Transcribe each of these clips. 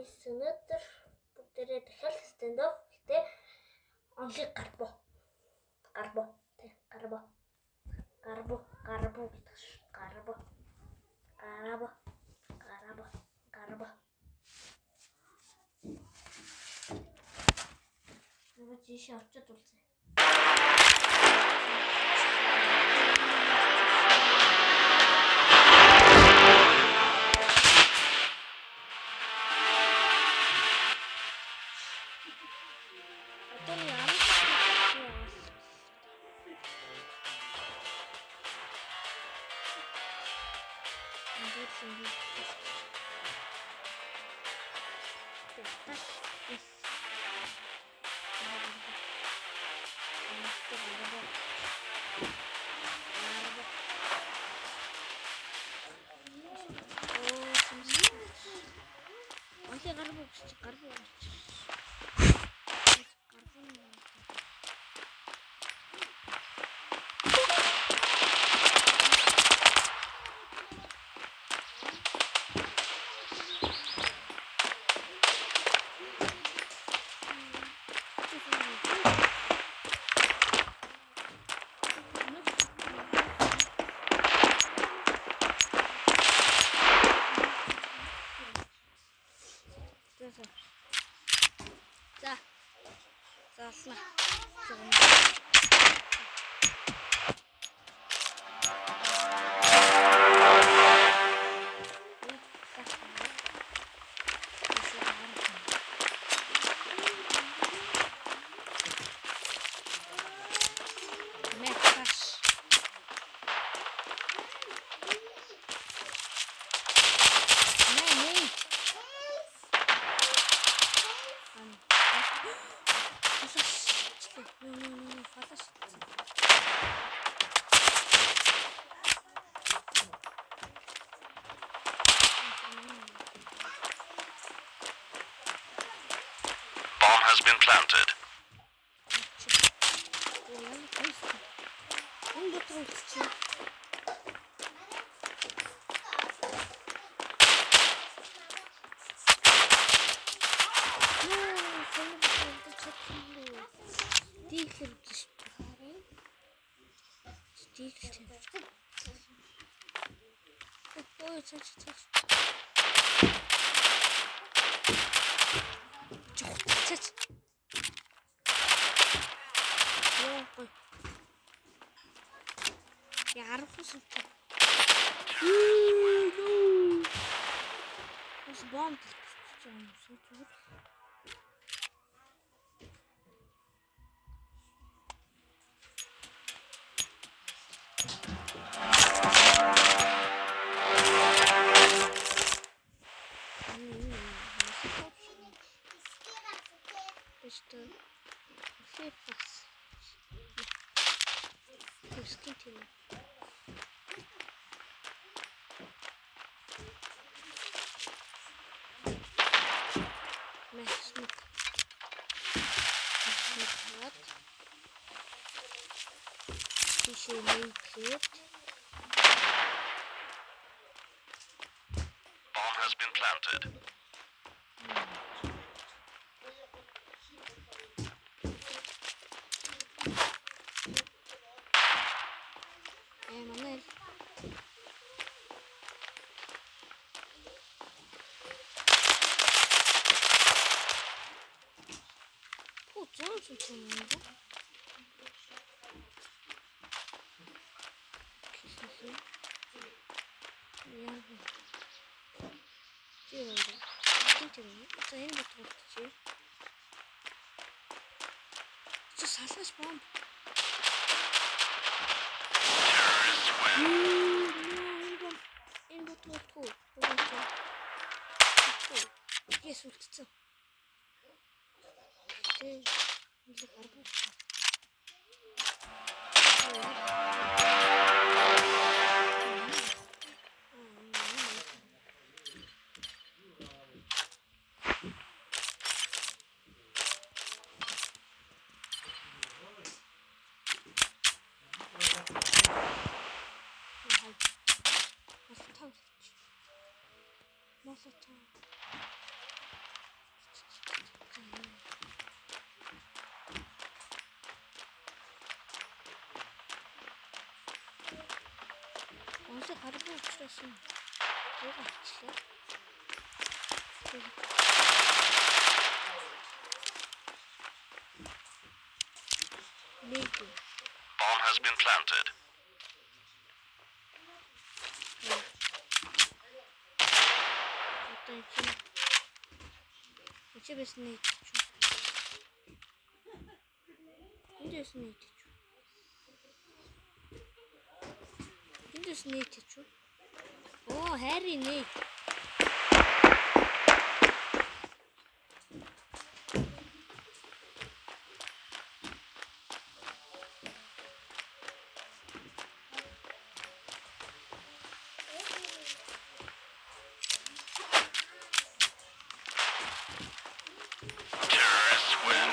guys, өнөөдөр бүгдээрээ дахиад stand up гэдэг only гарбо жишээ очоод үлзээ. Заална. Has been planted. Ярахус үгүй. Ус бомб чинь зүгээр. Что? Фифас. Скиньте. Bomb has been planted. Манай. Зүүн юм бэ? Салгаж бомб. Энэ ботоо. Yes, үлдсэн. Тэг. Нэг арга. Молотов. Харин учраас юм. Уугачлаа. Лейку. Bomb has been planted. Одоо чи бэснэ чи. Эндээс нэг чи. Эндээс нэг чи. Оо, хайрын нэг. Terrorists win.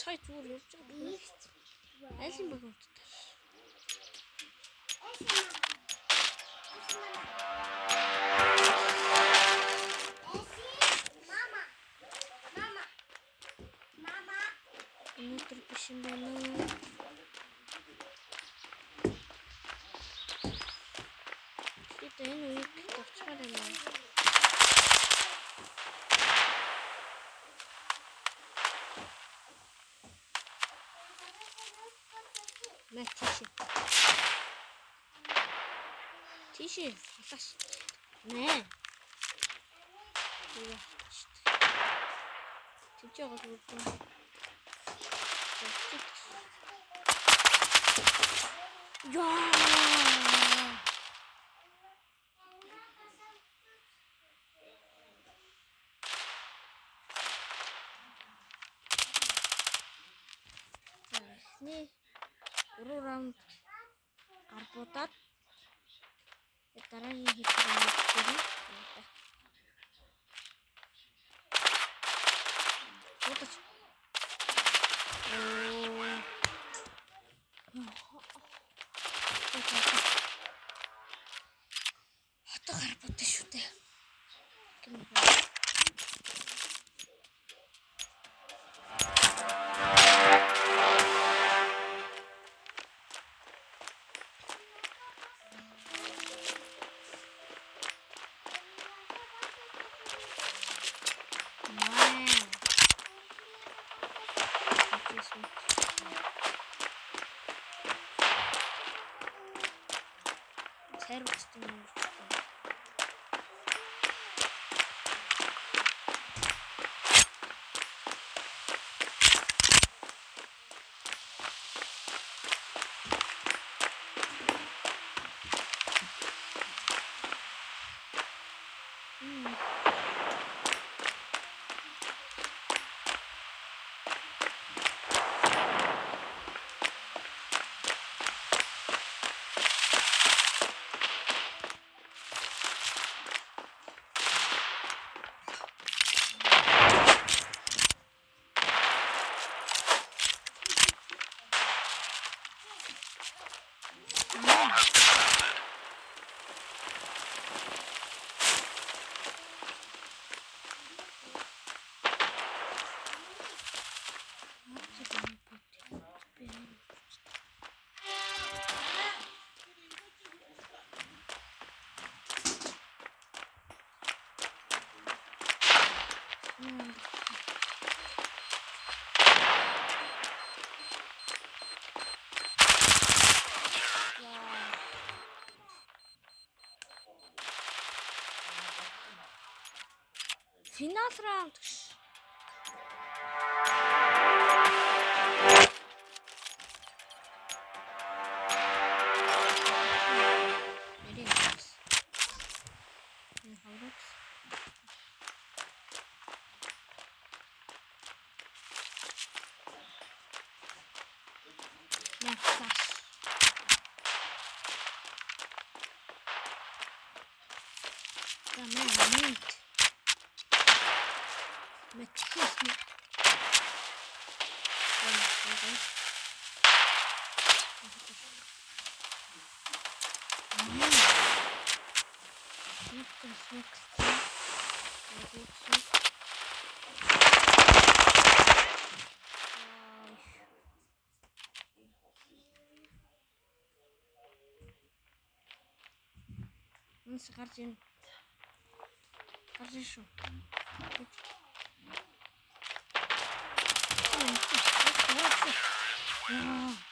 Сайт зүгээр явж байгаа. Айлын баг унтдаг. Өнөөдөр биш юм байна уу? Бид энэ үеийг товчмаар байна. Мэтчи. Тиши, фас. Нэ. Тичээ гол. Яа. Нэг 3 раунд гарбуудаад дараагийн хэсгийг хийх. Утас. Хата гарбууд шүү дээ. Сервистэй юм. Bomb has been planted. Финал раунд. Энэс гарч ийн. Гарч ийн шүү. Яа.